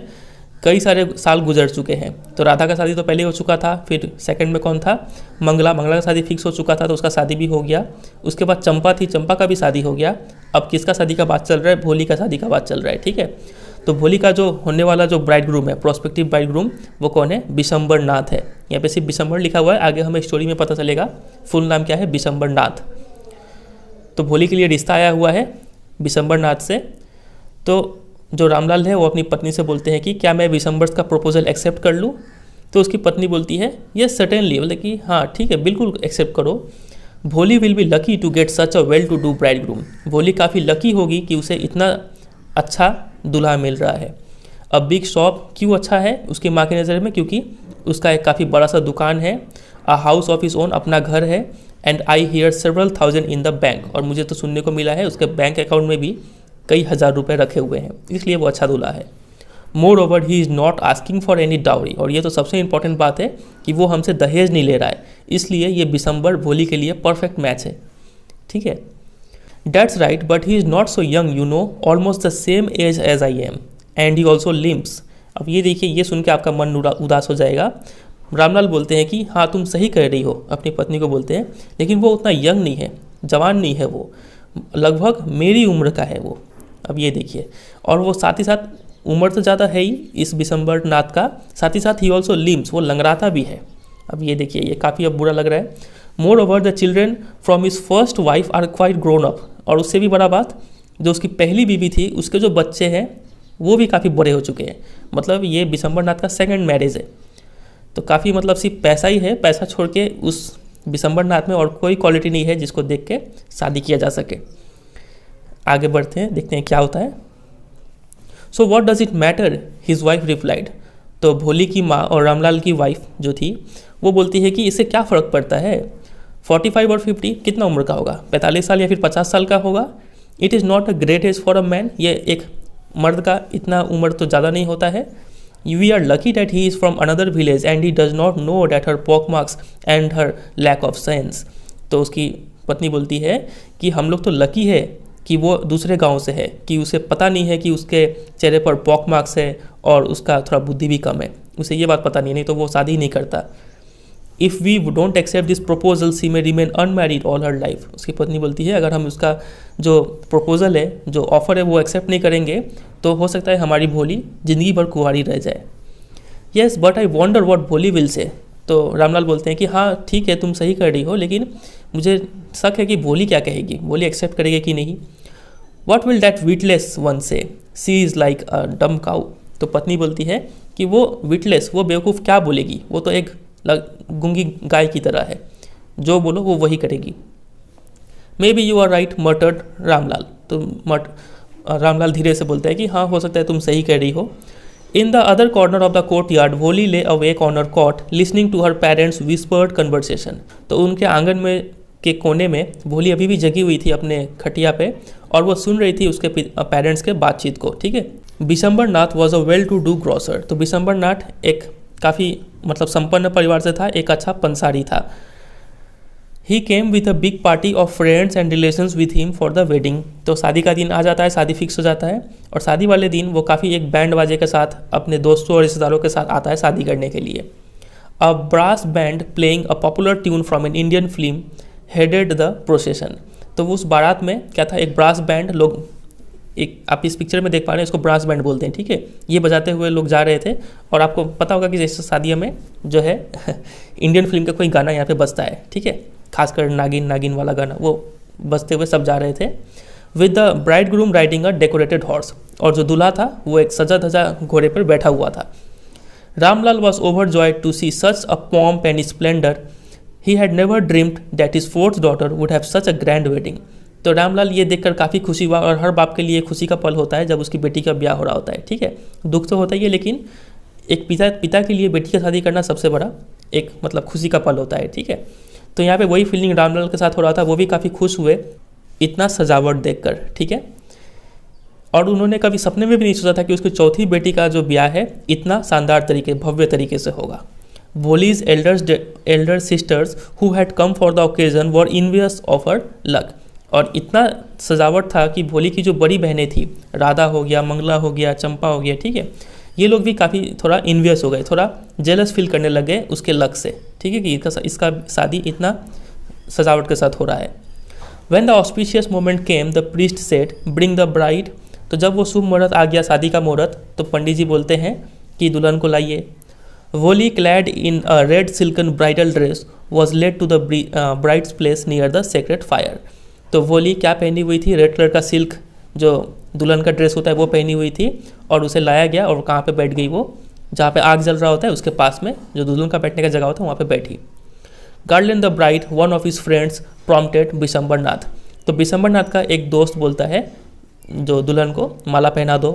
कई सारे साल गुजर चुके हैं। तो राधा का शादी तो पहले हो चुका था, फिर सेकंड में कौन था, मंगला, मंगला का शादी फिक्स हो चुका था तो उसका शादी भी हो गया। उसके बाद चंपा थी, चंपा का भी शादी हो गया। अब किसका शादी का बात चल रहा है, भोली का शादी का बात चल रहा है। ठीक है, तो भोली का जो होने वाला जो ब्राइड ग्रूम है, प्रोस्पेक्टिव ब्राइड ग्रूम, वो कौन है, बिशंबर नाथ है। यहाँ पे सिर्फ बिशंबर लिखा हुआ है, आगे हमें स्टोरी में पता चलेगा फुल नाम क्या है, बिशंबर नाथ। तो भोली के लिए रिश्ता आया हुआ है बिशंबर नाथ से। तो जो रामलाल है वो अपनी पत्नी से बोलते हैं कि क्या मैं बिशंबर्स का प्रपोजल एक्सेप्ट कर लूँ, तो उसकी पत्नी बोलती है यस सर्टेनली, बोले कि हाँ ठीक है बिल्कुल एक्सेप्ट करो। Bholi will be lucky to get such a well to do bridegroom, Bholi काफ़ी लकी होगी कि उसे इतना अच्छा दूल्हा मिल रहा है। अब बिग शॉप क्यों अच्छा है उसकी माँ की नज़र में, क्योंकि उसका एक काफ़ी बड़ा सा दुकान है, a house of his own, अपना घर है, and I hear several thousand in the bank, और मुझे तो सुनने को मिला है उसके बैंक अकाउंट में भी कई हज़ार रुपए रखे हुए हैं, इसलिए वो अच्छा दूल्हा है। More over he is not asking for any dowry, और ये तो सबसे इंपॉर्टेंट बात है कि वो हमसे दहेज नहीं ले रहा है, इसलिए ये बिशंबर भोली के लिए परफेक्ट मैच है। ठीक है, that's right, but he is not so young, you know, almost the same age as I am, and he also limps. अब ये देखिए, ये सुन के आपका मन उदास हो जाएगा। रामलाल बोलते हैं कि हाँ तुम सही कह रही हो, अपनी पत्नी को बोलते हैं, लेकिन वो उतना यंग नहीं है, जवान नहीं है, वो लगभग मेरी उम्र का है वो। अब ये देखिए, और वो साथ ही साथ उम्र तो ज़्यादा है ही इस बिशंबर नाथ का, साथ ही साथ ही ऑल्सो लिम्स, वो लंगड़ाता भी है। अब ये देखिए, ये काफ़ी अब बुरा लग रहा है। Moreover the children from his first wife are quite grown up, और उससे भी बड़ा बात, जो उसकी पहली बीवी थी उसके जो बच्चे हैं वो भी काफ़ी बड़े हो चुके हैं। मतलब ये बिशंबर नाथ का सेकंड मैरिज है, तो काफ़ी मतलब सिर्फ पैसा ही है, पैसा छोड़ के उस बिशंबर नाथ में और कोई क्वालिटी नहीं है जिसको देख के शादी किया जा सके। आगे बढ़ते हैं, देखते हैं क्या होता है। So what does it matter, his wife replied, तो भोली की माँ और रामलाल की वाइफ जो थी वो बोलती है कि इससे क्या फ़र्क पड़ता है, 45 और 50 कितना उम्र का होगा, 45 साल या फिर 50 साल का होगा। It is not a great age for a man, ये एक मर्द का इतना उम्र तो ज़्यादा नहीं होता है। We are lucky that he is from another village and he does not know that her pock marks and her lack of sense. तो उसकी पत्नी बोलती है कि हम लोग तो लकी है कि वो दूसरे गांव से है, कि उसे पता नहीं है कि उसके चेहरे पर पॉक मार्क्स है और उसका थोड़ा बुद्धि भी कम है, उसे ये बात पता नहीं तो वो शादी नहीं करता। If we don't accept this proposal she may remain unmarried all her life. उसकी पत्नी बोलती है अगर हम उसका जो प्रपोजल है, जो ऑफ़र है वो एक्सेप्ट नहीं करेंगे तो हो सकता है हमारी भोली ज़िंदगी भर कुंवारी रह जाए। Yes but I wonder what Bholi will say. तो रामलाल बोलते हैं कि हाँ ठीक है, तुम सही कर रही हो, लेकिन मुझे शक है कि भोली क्या कहेगी, भोली एक्सेप्ट करेगी कि नहीं। What will that witless one से, सी इज़ लाइक अ डम काउ। तो पत्नी बोलती है कि वो विटलेस, वो बेवकूफ़ क्या बोलेगी, वो तो एक गूंगी गाय की तरह है, जो बोलो वो वही करेगी। Maybe you are right muttered Ramlal. तो रामलाल धीरे से बोलता है कि हाँ हो सकता है तुम सही कह रही हो। In the other corner of the courtyard Bholi lay awake on her cot listening to her parents whispered conversation. तो उनके आंगन में के कोने में भोली अभी भी जगी हुई थी अपने खटिया पे, और वो सुन रही थी उसके पेरेंट्स के बातचीत को। ठीक है। Bishambar Nath was a well to do grocer. तो बिशंबर नाथ एक काफ़ी मतलब संपन्न परिवार से था, एक अच्छा पंसारी था। He came with a big party of friends and relations with him for the wedding. तो शादी का दिन आ जाता है, शादी फिक्स हो जाता है, और शादी वाले दिन वो काफ़ी एक बैंड बाजे के साथ अपने दोस्तों और रिश्तेदारों के साथ आता है शादी करने के लिए। A brass band playing a popular tune from an Indian film headed the procession. तो उस बारात में क्या था, एक ब्रास बैंड, लोग एक आप इस पिक्चर में देख पा रहे हैं, इसको ब्रास बैंड बोलते हैं। ठीक है। ये बजाते हुए लोग जा रहे थे, और आपको पता होगा कि जैसे शादियों में जो है इंडियन फिल्म का कोई गाना यहाँ पे बजता है। ठीक है। खासकर नागिन नागिन वाला गाना, वो बजते हुए सब जा रहे थे। With the bride groom riding a decorated horse. और जो दूल्हा था वो एक सजा धजा घोड़े पर बैठा हुआ था। Ramlal was overjoyed to see such a pomp and splendour. He had never dreamed that his fourth daughter would have such a grand wedding. तो रामलाल ये देखकर काफ़ी खुशी हुआ, और हर बाप के लिए खुशी का पल होता है जब उसकी बेटी का ब्याह हो रहा होता है। ठीक है। दुख तो होता ही है, लेकिन एक पिता के लिए बेटी का शादी करना सबसे बड़ा एक मतलब खुशी का पल होता है। ठीक है। तो यहाँ पे वही फीलिंग रामलाल के साथ हो रहा था, वो भी काफ़ी खुश हुए इतना सजावट देखकर। ठीक है। और उन्होंने कभी सपने में भी नहीं सोचा था कि उसकी चौथी बेटी का जो ब्याह है इतना शानदार तरीके, भव्य तरीके से होगा। Bholi's elder sisters who had come for the occasion were envious of her luck. और इतना सजावट था कि भोली की जो बड़ी बहनें थी, राधा हो गया, मंगला हो गया, चंपा हो गया, ठीक है, ये लोग भी काफ़ी थोड़ा इन्वियस हो गए, थोड़ा जेलस फील करने लग गए उसके लक से। ठीक है कि इसका शादी इतना सजावट के साथ हो रहा है। When the auspicious moment came the priest said bring the bride. तो जब वो शुभ मुहूर्त आ गया, शादी का मुहूर्त, तो पंडित जी बोलते हैं कि दुल्हन को लाइए। Bholi clad in a red silken bridal dress was led to the bride's place near the sacred fire. तो वोली क्या पहनी हुई थी, रेड कलर का सिल्क जो दुल्हन का ड्रेस होता है वो पहनी हुई थी, और उसे लाया गया और कहाँ पे बैठ गई, वो जहाँ पे आग जल रहा होता है उसके पास में जो दुल्हन का बैठने का जगह होता है वहाँ पे बैठी। गार्डलिन the bride one of his friends prompted Bishambar Nath. तो बिशंबर नाथ का एक दोस्त बोलता है जो दुल्हन को माला पहना दो।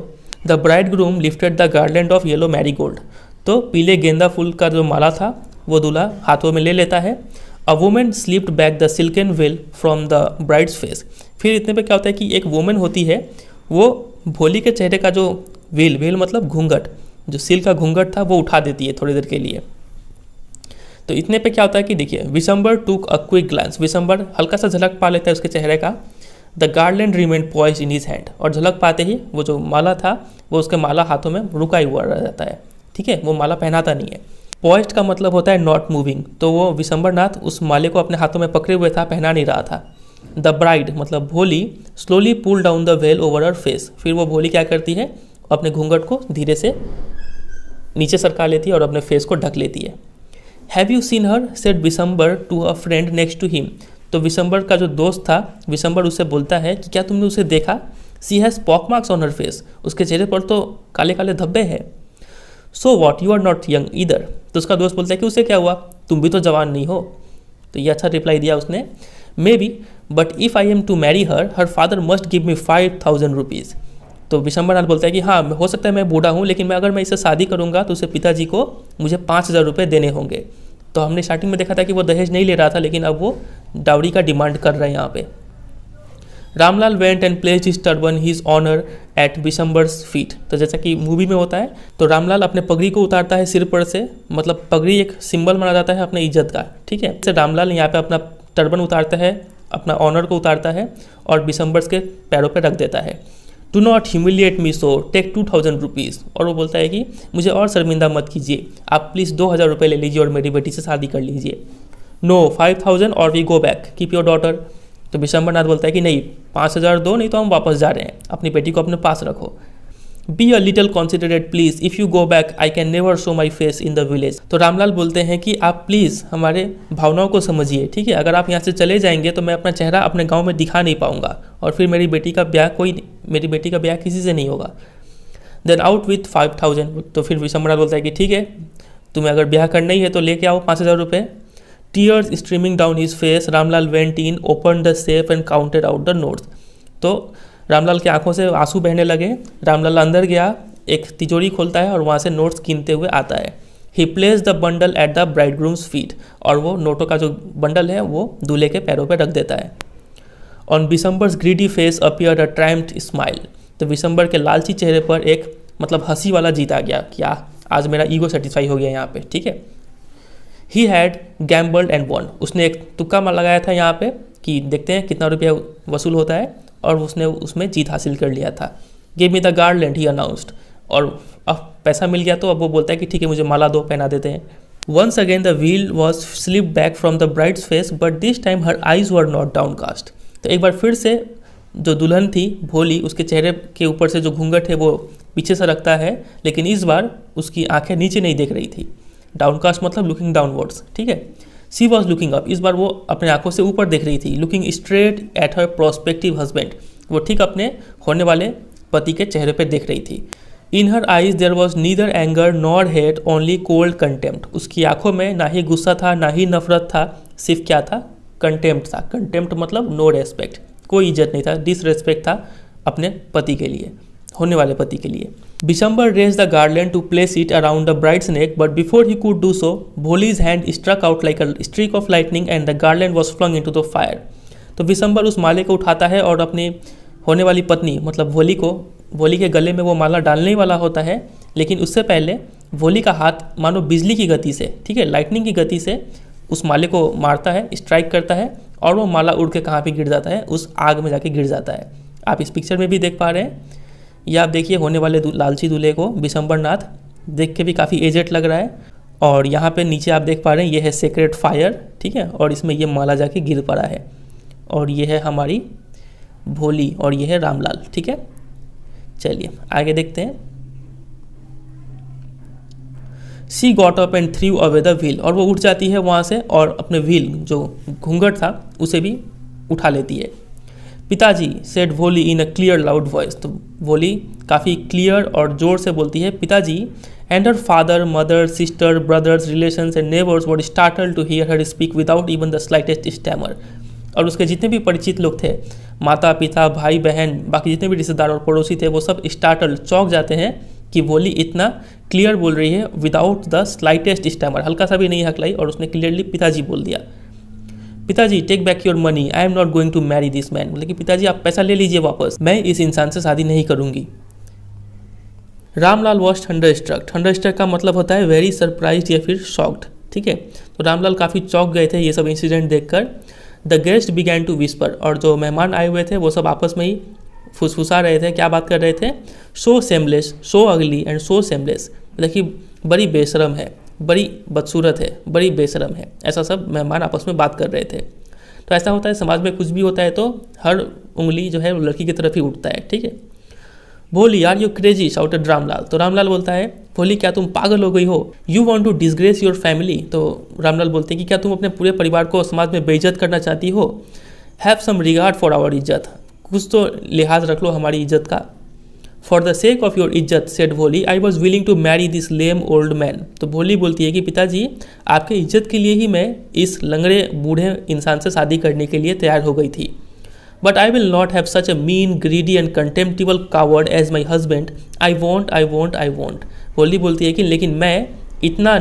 The bride groom lifted the garland of yellow marigold. तो पीले गेंदा फूल का जो माला था वो दूल्हा हाथों में ले लेता है। A woman slipped back the silken veil from the bride's face. फिर इतने पे क्या होता है कि एक वुमेन होती है, वो भोली के चेहरे का जो वेल मतलब घूंघट, जो सिल्क का घूंघट था वो उठा देती है थोड़ी देर के लिए। तो इतने पे क्या होता है कि देखिए, विशंबर टुक अ क्विक ग्लांस। विशंबर हल्का सा झलक पा लेता है उसके चेहरे का। The garland remained poised in his hand. और झलक पाते ही वो जो माला था वो उसके माला हाथों में रुका हुआ रह जाता है। ठीक है। वो माला पहनाता नहीं है। पॉइज्ड का मतलब होता है नॉट मूविंग। तो वो विशंबर नाथ उस माले को अपने हाथों में पकड़े हुए था, पहना नहीं रहा था। द ब्राइड मतलब Bholi slowly pull down the veil over her face. फिर वो भोली क्या करती है, अपने घूंघट को धीरे से नीचे सरका लेती है और अपने फेस को ढक लेती है। Have you seen her said Vishambar to a friend next to him. तो विशंबर का जो दोस्त था, विशंबर उससे बोलता है कि क्या तुमने उसे देखा। She has pock marks on her face. उसके चेहरे पर तो काले काले धब्बे हैं। So what you are not young either. तो उसका दोस्त बोलता है कि उसे क्या हुआ, तुम भी तो जवान नहीं हो। तो ये अच्छा रिप्लाई दिया उसने। Maybe but if I am to marry her father must give me 5000 rupees. तो विशंबर नाथ बोलता है कि हाँ हो सकता है मैं बूढ़ा हूँ, लेकिन मैं अगर मैं इससे शादी करूँगा तो उसे पिताजी को मुझे 5000 रुपये देने होंगे। तो हमने स्टार्टिंग में देखा था कि वो दहेज नहीं ले रहा था, लेकिन अब वो डावरी का डिमांड कर रहा है यहाँ पे। Ramlal went and placed his turban his honour at Bishambar's feet. तो जैसा कि मूवी में होता है, तो रामलाल अपने पगड़ी को उतारता है सिर पर से, मतलब पगड़ी एक सिंबल माना जाता है अपने इज्जत का। ठीक है। तो रामलाल यहाँ पे अपना टर्बन उतारता है, अपना ऑनर को उतारता है और बिशंबर्स के पैरों पर रख देता है। Do not humiliate me so take 2000 rupees. और वो बोलता है कि मुझे और शर्मिंदा मत कीजिए, आप प्लीज़ 2000 रुपये ले लीजिए और मेरी बेटी से शादी कर लीजिए। No 5000 or we go back keep your daughter. तो बिशंबर नाथ बोलता है कि नहीं 5000 दो, नहीं तो हम वापस जा रहे हैं, अपनी बेटी को अपने पास रखो। Be a little considerate please, if you go back I can never show my face in the village. तो रामलाल बोलते हैं कि आप प्लीज़ हमारे भावनाओं को समझिए, ठीक है, अगर आप यहाँ से चले जाएंगे तो मैं अपना चेहरा अपने गाँव में दिखा नहीं पाऊंगा और फिर मेरी बेटी का ब्याह किसी से नहीं होगा। Then out with 5000। तो फिर विशंबरा बोलता है कि ठीक है, तुम्हें अगर ब्याह करना ही है तो लेके आओ 5000 रुपये। Tears streaming down his face, Ramlal went in, open the safe and counted out the notes. तो रामलाल की आंखों से आंसू बहने लगे। रामलाल अंदर गया, एक तिजोरी खोलता है और वहाँ से नोट्स गिनते हुए आता है। He place the bundle at the bridegroom's feet, और वो नोटों का जो बंडल है वो दूल्हे के पैरों पर रख देता है। On Bishambar's greedy face appeared a triumphant smile. तो विशंबर के लालची चेहरे पर एक हंसी वाला जीत आ गया, क्या आज मेरा ईगो सेटिस्फाई हो गया यहाँ पे, ठीक है। He had gambled and won, उसने एक तुक्का मार लगाया था यहाँ पे कि देखते हैं कितना रुपया वसूल होता है, और उसने उसमें जीत हासिल कर लिया था। Give me the garland he announced, और अब पैसा मिल गया तो अब वो बोलता है कि ठीक है मुझे माला दो, पहना देते हैं। Once again the veil was slip back from the bride's face but this time her eyes were not downcast. तो एक बार फिर से जो दुल्हन थी भोली, उसके चेहरे के ऊपर से जो घूंघट है वो पीछे से रखता है, लेकिन इस बार उसकी आंखें नीचे नहीं देख रही थी। डाउनकास्ट मतलब लुकिंग डाउनवर्ड्स, ठीक है। सी वॉज लुकिंग अप, इस बार वो अपने आंखों से ऊपर देख रही थी। Looking straight at her prospective husband, वो ठीक अपने होने वाले पति के चेहरे पर देख रही थी। In her eyes there was neither anger nor hate, only cold contempt. उसकी आंखों में ना ही गुस्सा था ना ही नफरत था, सिर्फ क्या था, कंटेम्प्ट था। कंटेम्प्ट मतलब नो रेस्पेक्ट, कोई इज्जत नहीं था, डिसरेस्पेक्ट था अपने पति के लिए, होने वाले पति के लिए। Vishambar raised the garland to place it around the bride's neck but before he could do so Bholi's hand struck out like a streak of lightning and the garland was flung into the fire. तो विशंबर उस माले को उठाता है और अपनी होने वाली पत्नी मतलब भोली के गले में वो माला डालने वाला होता है, लेकिन उससे पहले भोली का हाथ मानो बिजली की गति से, ठीक है, लाइटनिंग की गति से उस माले को मारता है, स्ट्राइक करता है, और वो माला उड़ के कहाँ पे गिर जाता है, उस आग में जाके गिर जाता है। आप इस पिक्चर में भी देख पा रहे हैं, या आप देखिए होने वाले लालची दूल्हे को विशंबर नाथ, देख के भी काफ़ी एजेड लग रहा है। और यहाँ पे नीचे आप देख पा रहे हैं ये है सेक्रेट फायर, ठीक है, और इसमें ये माला जाके गिर पड़ा है। और ये है हमारी भोली और ये है रामलाल, ठीक है। चलिए आगे देखते हैं। She got up and threw away the wheel, और वो उठ जाती है वहाँ से और अपने व्हील जो घूंघट था उसे भी उठा लेती है। पिताजी सेड भोली इन अ क्लियर लाउड वॉइस, तो भोली काफ़ी क्लियर और ज़ोर से बोलती है पिताजी। And her father mother sister brothers relations and neighbours were startle to hear her speak without even the slightest stammer. और उसके जितने भी परिचित लोग थे, माता पिता भाई बहन बाकी जितने भी रिश्तेदार और पड़ोसी थे, वो सब स्टार्टल चौंक जाते हैं कि भोली इतना क्लियर बोल रही है विदाउट द स्लाइटेस्ट स्टैमर, हल्का सा भी नहीं हकलाई, और उसने क्लियरली पिताजी बोल दिया। पिताजी take back your money, I am not going to marry this man, बोले कि पिताजी आप पैसा ले लीजिए वापस, मैं इस इंसान से शादी नहीं करूंगी। रामलाल वॉज थंडरस्ट्रक, थंडरस्ट्रक का मतलब होता है वेरी सरप्राइज्ड या फिर शॉक्ड, ठीक है। तो रामलाल काफ़ी चौंक गए थे ये सब इंसिडेंट देखकर। The guest began to whisper, और जो मेहमान आए हुए थे वो सब आपस में ही फुसफुसा रहे थे, क्या बात कर रहे थे, सो सेमलेस सो अगली एंड सो सेमलेस, मतलब कि बड़ी बेशरम है, बड़ी बदसूरत है, बड़ी बेशरम है, ऐसा सब मेहमान आपस में बात कर रहे थे। तो ऐसा होता है समाज में, कुछ भी होता है तो हर उंगली जो है वो लड़की की तरफ ही उठता है, ठीक है। Bholi are you crazy shouted Ramlal, तो रामलाल बोलता है भोली क्या तुम पागल हो गई हो, you want to disgrace your family, तो रामलाल बोलते हैं कि क्या तुम अपने पूरे परिवार को समाज में बेइज्जत करना चाहती हो। Have some regard for our इज्जत, कुछ तो लिहाज रख लो हमारी इज्जत का। For the sake of your इज्जत said Bholi I was willing to marry this lame old man, तो भोली बोलती है कि पिताजी आपके इज्जत के लिए ही मैं इस लंगड़े बूढ़े इंसान से शादी करने के लिए तैयार हो गई थी। But I will not have such a mean greedy and contemptible coward as my husband, I won't I won't I won't. Bholi बोलती है कि लेकिन मैं इतना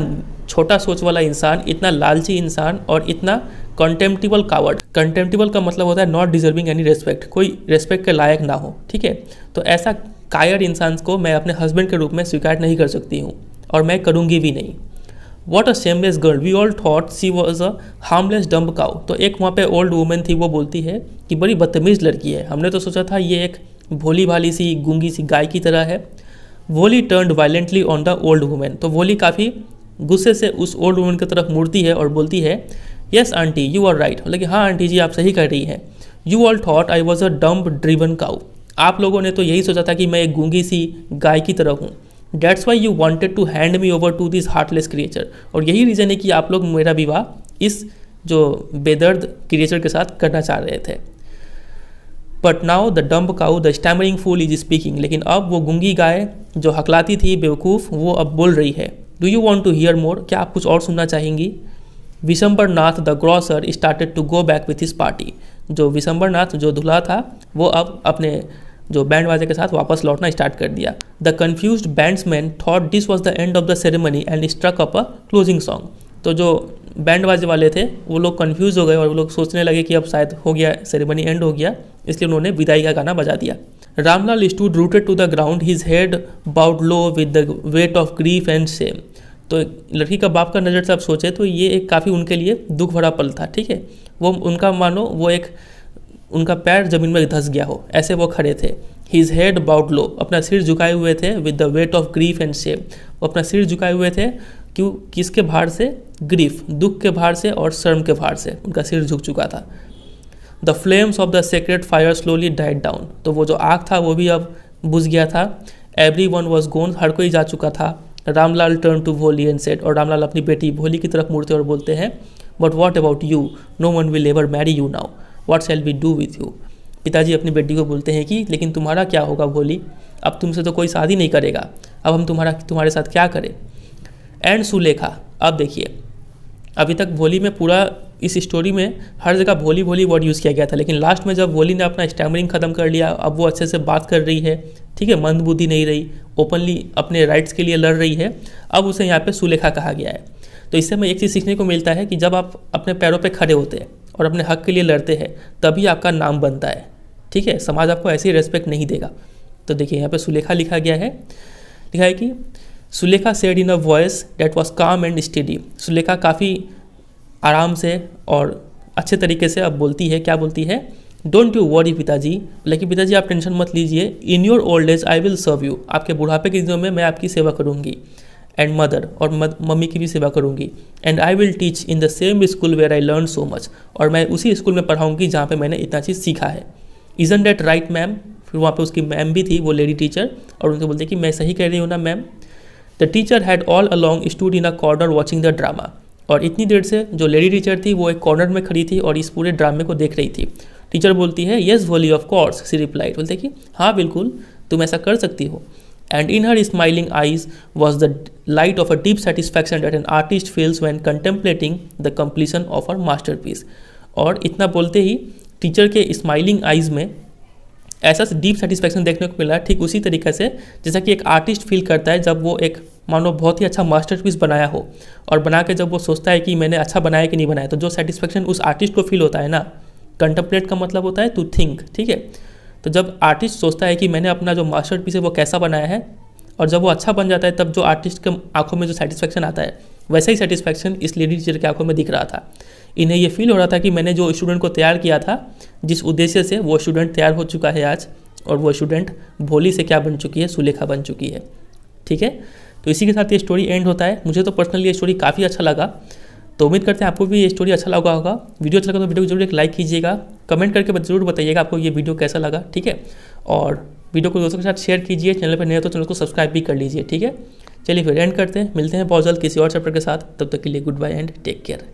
छोटा सोच वाला इंसान, इतना लालची इंसान और इतना कंटेम्प्टिबल कावर्ड, कंटेम्प्टिबल का मतलब होता है नॉट डिजर्विंग एनी रेस्पेक्ट, कोई रेस्पेक्ट के लायक ना हो, ठीक है। तो ऐसा कायर इंसान को मैं अपने हस्बैंड के रूप में स्वीकार नहीं कर सकती हूँ और मैं करूँगी भी नहीं। What a shameless girl, we all thought she was a harmless dumb cow, तो एक वहाँ पे ओल्ड वुमेन थी, वो बोलती है कि बड़ी बदतमीज़ लड़की है, हमने तो सोचा था ये एक भोली भाली सी गूंगी सी गाय की तरह है। वोली turned violently on the old women, तो वोली काफ़ी गुस्से से उस ओल्ड वुमेन की तरफ मुड़ती है और बोलती है yes aunty you are right, मतलब कि हाँ आंटी जी आप सही कह रही हैं। You all thought I was a dumb driven cow, आप लोगों ने तो यही सोचा था कि मैं एक गूंगी सी गाय की तरह हूँ। That's why you wanted to hand me over to this heartless creature, और यही रीज़न है कि आप लोग मेरा विवाह इस जो बेदर्द क्रिएचर के साथ करना चाह रहे थे। But now the dumb cow the stammering fool is speaking, लेकिन अब वो गूंगी गाय जो हकलाती थी बेवकूफ़, वो अब बोल रही है। Do you want to hear more, क्या आप कुछ और सुनना चाहेंगी? Bishambarnath the grocer started to go back with his party, जो विशंबरनाथ जो दूल्हा था वो अब अपने जो बैंड बाजे के साथ वापस लौटना स्टार्ट कर दिया। The confused bandsman thought this was the end of the ceremony and struck up a closing song, तो जो बैंड बाजे वाले थे वो लोग कन्फ्यूज़ हो गए और वो लोग सोचने लगे कि अब शायद हो गया, सेरेमनी एंड हो गया, इसलिए उन्होंने विदाई का गाना बजा दिया। Ramlal stood rooted to the ground, his head bowed low with the weight of grief and shame, तो लड़की का बाप का नज़र से आप सोचे तो ये एक काफ़ी उनके लिए दुख भरा पल था, ठीक है। वो उनका मानो वो एक उनका पैर ज़मीन में धंस गया हो, ऐसे वो खड़े थे। हिज हेड बाउड लो, अपना सिर झुकाए हुए थे, with the weight of grief and Shem, वो अपना सिर झुकाए हुए थे क्यों, किसके भार से? ग्रीफ, दुख के भार से और शर्म के भार से उनका सिर झुक चुका था। The flames of the sacred fire slowly died down, तो वो जो आग था वो भी अब बुझ गया था। एवरी वन वॉज गोन, हर कोई जा चुका था। रामलाल टर्न टू भोली एंड सेड, और रामलाल अपनी बेटी भोली की तरफ मुड़ते और बोलते हैं, but what about you, no one will ever marry you now, what shall we do with you. पिताजी अपनी बेटी को बोलते हैं कि लेकिन तुम्हारा क्या होगा भोली, अब तुमसे तो कोई शादी नहीं करेगा, अब हम तुम्हारे साथ क्या करें। एंड सुलेखा, अब देखिए अभी तक भोली में पूरा इस स्टोरी में हर जगह भोली भोली वर्ड यूज़ किया गया था, लेकिन लास्ट में जब भोली ने अपना स्टैमरिंग ख़त्म कर लिया, अब वो अच्छे से बात कर रही है, ठीक है, मंदबुद्धि नहीं रही, ओपनली अपने राइट्स के लिए लड़ रही है, अब उसे यहाँ पे सुलेखा कहा गया है। तो इससे हमें एक चीज़ सीखने को मिलता है कि जब आप अपने पैरों पे खड़े होते हैं और अपने हक के लिए लड़ते हैं तभी आपका नाम बनता है, ठीक है, समाज आपको ऐसी रेस्पेक्ट नहीं देगा। तो देखिए यहाँ पे सुलेखा लिखा गया है, लिखा है कि Sulekha said in a voice that was calm and steady, Sulekha काफ़ी आराम से और अच्छे तरीके से अब बोलती है, क्या बोलती है? डोंट यू वरी पिताजी, लेकिन पिताजी आप टेंशन मत लीजिए, in your old age I will serve you, आपके बुढ़ापे के दिनों में मैं आपकी सेवा करूँगी। एंड मदर, और मम्मी की भी सेवा करूँगी। And I will teach in the same school where I learn so much, और मैं उसी स्कूल में पढ़ाऊँगी जहाँ पे मैंने इतना चीज़ सीखा है। इजंट दैट राइट मैम, फिर वहाँ पे उसकी मैम भी थी, वो लेडी टीचर, और उनसे बोलते कि मैं सही कह रही हूँ ना ma'am. The teacher had all along stood in a corner watching the drama, और इतनी देर से जो लेडी टीचर थी वो एक कॉर्नर में खड़ी थी और इस पूरे ड्रामे को देख रही थी। टीचर बोलती है येस भोली ऑफ कोर्स, सी रिप्लाइड, बोलते कि हाँ बिल्कुल तुम ऐसा कर सकती हो। And in her smiling eyes was the light of a deep satisfaction that an artist feels when contemplating the completion of her masterpiece, और इतना बोलते ही टीचर के स्माइलिंग आइज़ में ऐसा डीप सेटिस्फैक्शन देखने को मिला, ठीक उसी तरीके से जैसा कि एक आर्टिस्ट फील करता है जब वो एक मानो बहुत ही अच्छा मास्टरपीस बनाया हो, और बना के जब वो सोचता है कि मैंने अच्छा बनाया कि नहीं बनाया, तो जो सेटिस्फैक्शन उस आर्टिस्ट को फील होता है ना, कंटेम्पलेट का मतलब होता है टू थिंक, ठीक है। तो जब आर्टिस्ट सोचता है कि मैंने अपना जो मास्टरपीस है वो कैसा बनाया है, और जब वो अच्छा बन जाता है तब जो आर्टिस्ट के आंखों में जो सेटिस्फैक्शन आता है, वैसा ही सेटिस्फैक्शन इस लेडी टीचर के आंखों में दिख रहा था। इन्हें ये फील हो रहा था कि मैंने जो स्टूडेंट को तैयार किया था जिस उद्देश्य से, वो स्टूडेंट तैयार हो चुका है आज, और वो स्टूडेंट भोली से क्या बन चुकी है, सुलेखा बन चुकी है, ठीक है। तो इसी के साथ ये स्टोरी एंड होता है। मुझे तो पर्सनली ये स्टोरी काफ़ी अच्छा लगा, तो उम्मीद करते हैं आपको भी ये स्टोरी अच्छा लगा होगा। वीडियो अच्छा लगा तो वीडियो को जरूर एक लाइक कीजिएगा, कमेंट करके जरूर बताइएगा आपको ये वीडियो कैसा लगा, ठीक है। और वीडियो को दोस्तों के साथ शेयर कीजिए, चैनल पर नए हो तो चैनल को सब्सक्राइब भी कर लीजिए, ठीक है। चलिए फिर एंड करते हैं, मिलते हैं बहुत जल्द किसी और चैप्टर के साथ, तब तक के लिए goodbye and take care.